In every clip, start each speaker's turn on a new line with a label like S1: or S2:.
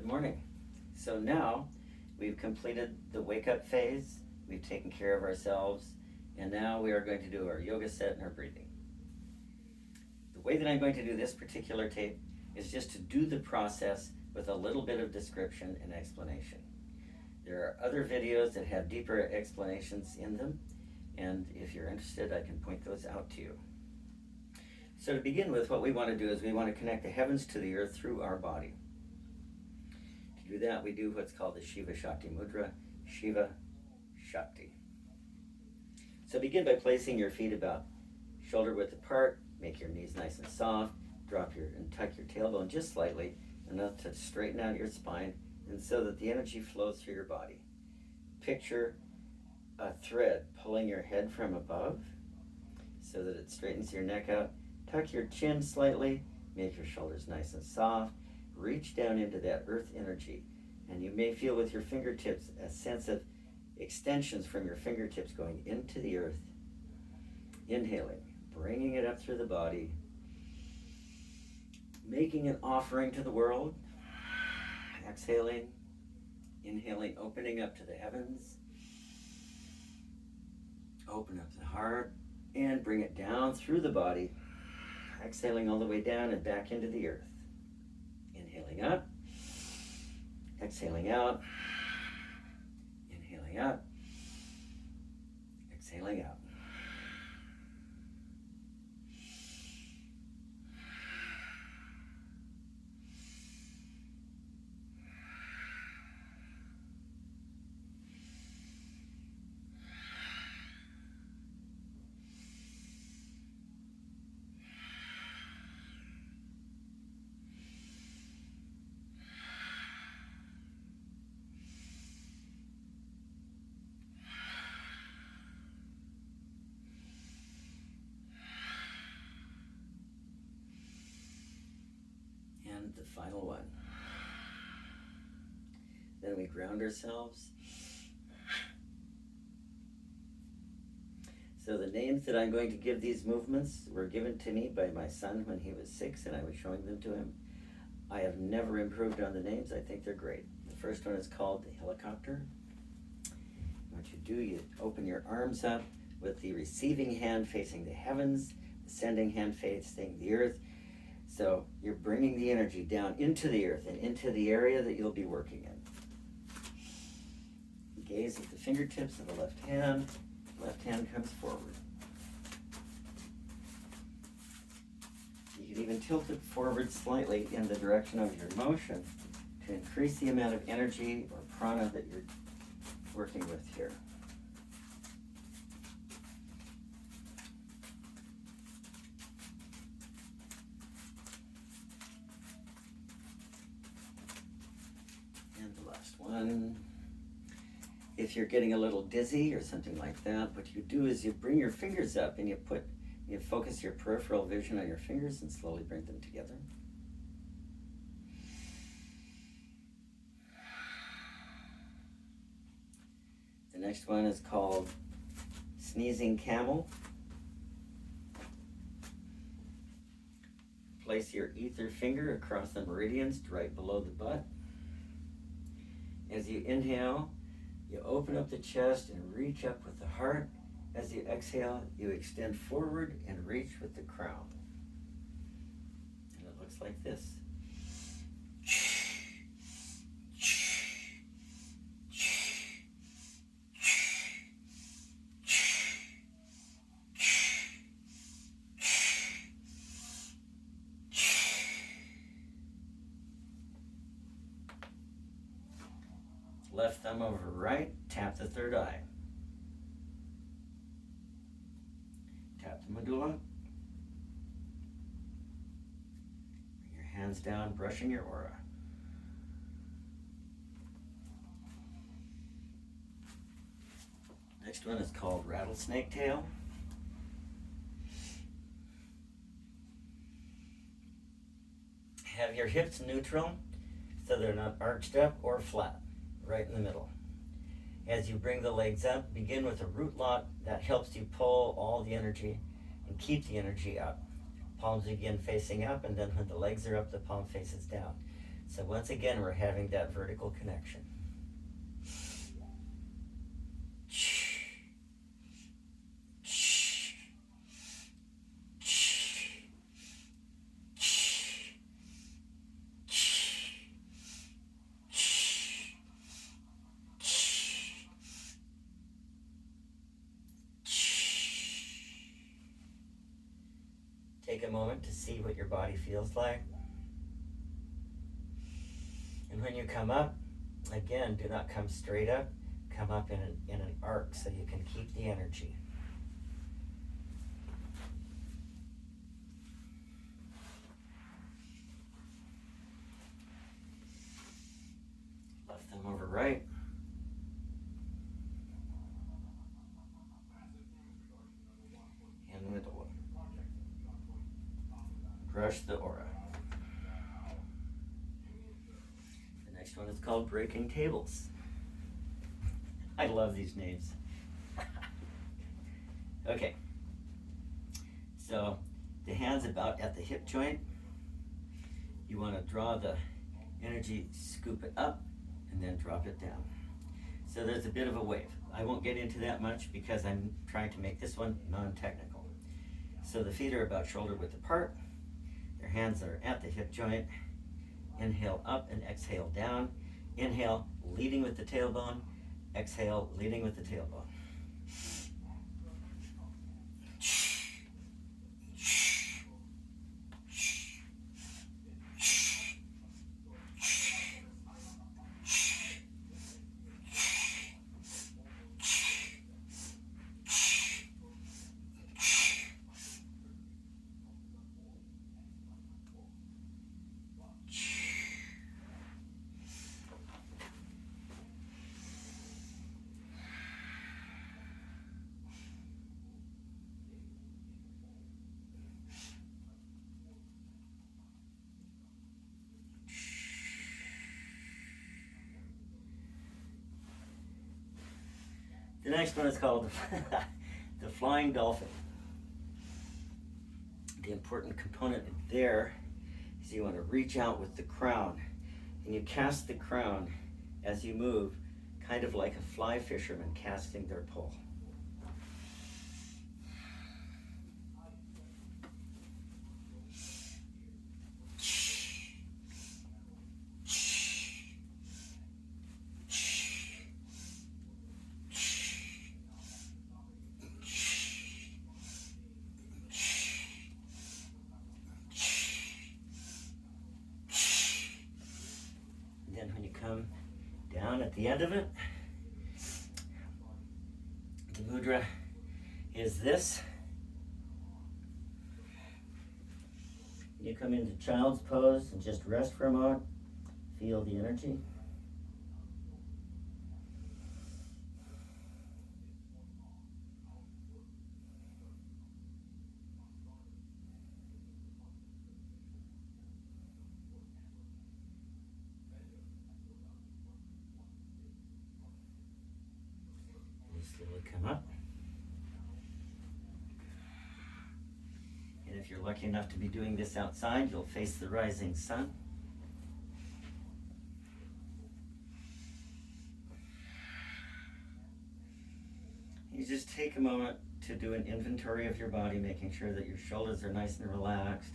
S1: Good morning. So now we've completed the wake up phase, we've taken care of ourselves, and now we are going to do our yoga set and our breathing. The way that I'm going to do this particular tape is just to do the process with a little bit of description and explanation. There are other videos that have deeper explanations in them, and if you're interested, I can point those out to you. So to begin with, what we want to do is we want to connect the heavens to the earth through our body. To do that, we do what's called the Shiva Shakti Mudra, Shiva Shakti. So begin by placing your feet about shoulder width apart, make your knees nice and soft, and tuck your tailbone just slightly, enough to straighten out your spine, and so that the energy flows through your body. Picture a thread pulling your head from above so that it straightens your neck out. Tuck your chin slightly, make your shoulders nice and soft. Reach down into that earth energy, and you may feel with your fingertips a sense of extensions from your fingertips going into the earth. Inhaling, bringing it up through the body, making an offering to the world. Exhaling, inhaling, opening up to the heavens. Open up the heart and bring it down through the body. Exhaling all the way down and back into the earth. Inhaling up, exhaling out, inhaling up, exhaling out. And the final one. Then we ground ourselves. So the names that I'm going to give these movements were given to me by my son when he was 6, and I was showing them to him. I have never improved on the names. I think they're great. The first one is called the helicopter. What you do, you open your arms up with the receiving hand facing the heavens, the sending hand facing the earth. So you're bringing the energy down into the earth and into the area that you'll be working in. Gaze at the fingertips of the left hand. Left hand comes forward. You can even tilt it forward slightly in the direction of your motion to increase the amount of energy or prana that you're working with here. One. If you're getting a little dizzy or something like that, what you do is you bring your fingers up and you focus your peripheral vision on your fingers and slowly bring them together. The next one is called sneezing camel. Place your ether finger across the meridians right below the butt. As you inhale, you open up the chest and reach up with the heart. As you exhale, you extend forward and reach with the crown. And it looks like this. Left thumb over right, tap the third eye. Tap the medulla. Bring your hands down, brushing your aura. Next one is called rattlesnake tail. Have your hips neutral so they're not arched up or flat. Right in the middle. As you bring the legs up, begin with a root lock that helps you pull all the energy and keep the energy up. Palms begin facing up, and then when the legs are up, the palm faces down. So once again, we're having that vertical connection. Take a moment to see what your body feels like. And when you come up, again, do not come straight up. Come up in an arc so you can keep the energy. Left thumb over right. And middle one. Brush the aura. The next one is called breaking tables. I love these names. Okay. So the hand's about at the hip joint. You want to draw the energy, scoop it up, and then drop it down. So there's a bit of a wave. I won't get into that much because I'm trying to make this one non-technical. So the feet are about shoulder width apart. Your hands are at the hip joint. Inhale up and exhale down. Inhale, leading with the tailbone. Exhale, leading with the tailbone. The next one is called the flying dolphin. The important component there is you want to reach out with the crown, and you cast the crown as you move, kind of like a fly fisherman casting their pole. When you come down at the end of it, the mudra is this. You come into child's pose and just rest for a moment. Feel the energy. Slowly come up. And if you're lucky enough to be doing this outside, you'll face the rising sun. You just take a moment to do an inventory of your body, making sure that your shoulders are nice and relaxed.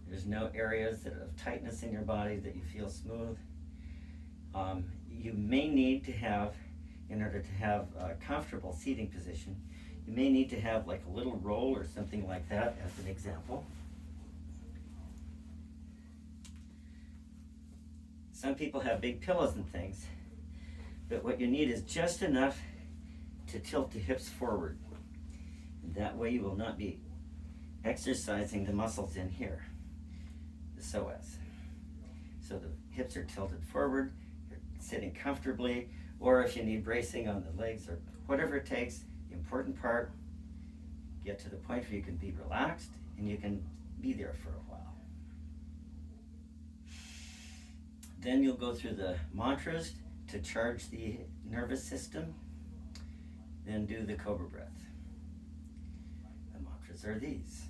S1: There's no areas of tightness in your body that you feel smooth. You may need to have, in order to have a comfortable seating position, you may need to have like a little roll or something like that as an example. Some people have big pillows and things, but what you need is just enough to tilt the hips forward. And that way you will not be exercising the muscles in here, the psoas. So the hips are tilted forward, you're sitting comfortably, or if you need bracing on the legs or whatever it takes, the important part, get to the point where you can be relaxed and you can be there for a while. Then you'll go through the mantras to charge the nervous system, then do the cobra breath. The mantras are these.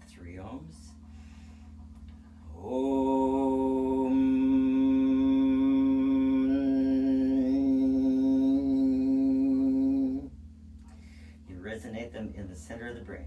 S1: 3 ohms. center of the brain.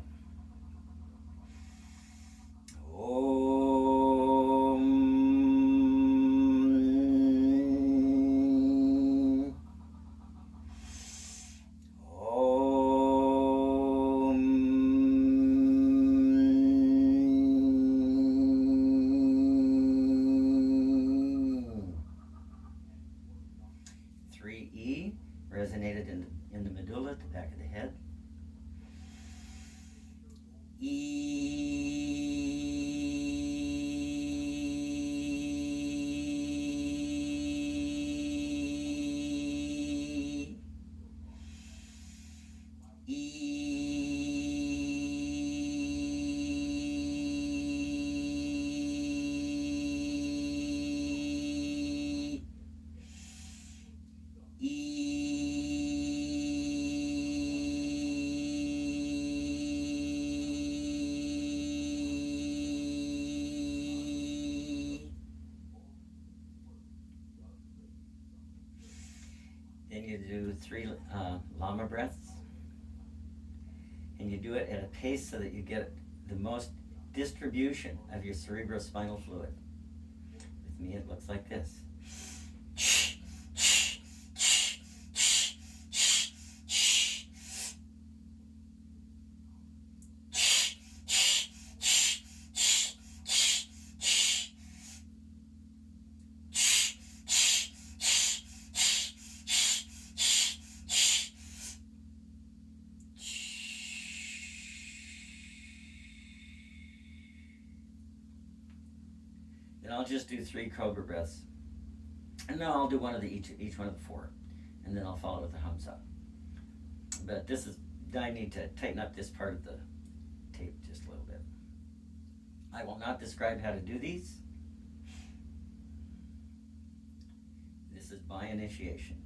S1: Resonated in the medulla at the back of the head. Then you do 3 Lama breaths, and you do it at a pace so that you get the most distribution of your cerebrospinal fluid. With me, it looks like this. And I'll just do 3 cobra breaths. And then I'll do one of each one of the 4. And then I'll follow with the hums up. But I need to tighten up this part of the tape just a little bit. I will not describe how to do these. This is by initiation.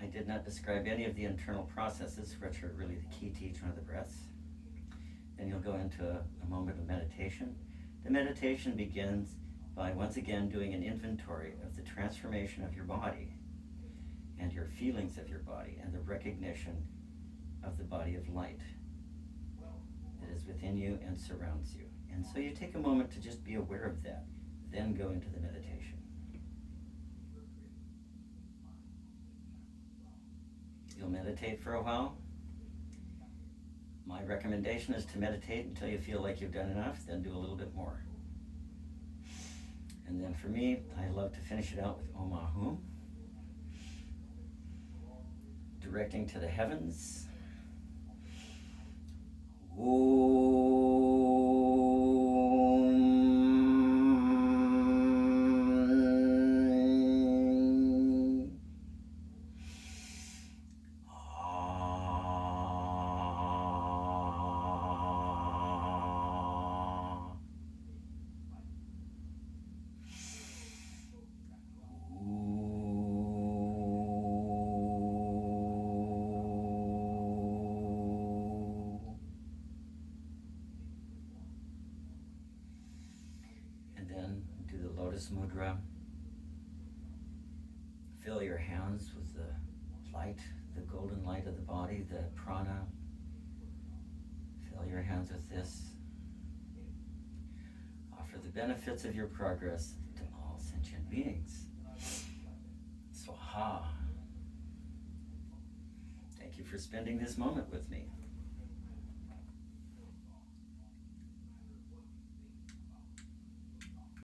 S1: I did not describe any of the internal processes, which are really the key to each one of the breaths. Then you'll go into a moment of meditation. The meditation begins by once again doing an inventory of the transformation of your body and your feelings of your body and the recognition of the body of light that is within you and surrounds you. And so you take a moment to just be aware of that, then go into the meditation. You'll meditate for a while. My recommendation is to meditate until you feel like you've done enough, then do a little bit more. And then for me, I love to finish it out with Om Ahum, directing to the heavens. Om. mudra. Fill your hands with the light, the golden light of the body, the prana. Fill your hands with this. Offer the benefits of your progress to all sentient beings. Swaha. Thank you for spending this moment with me.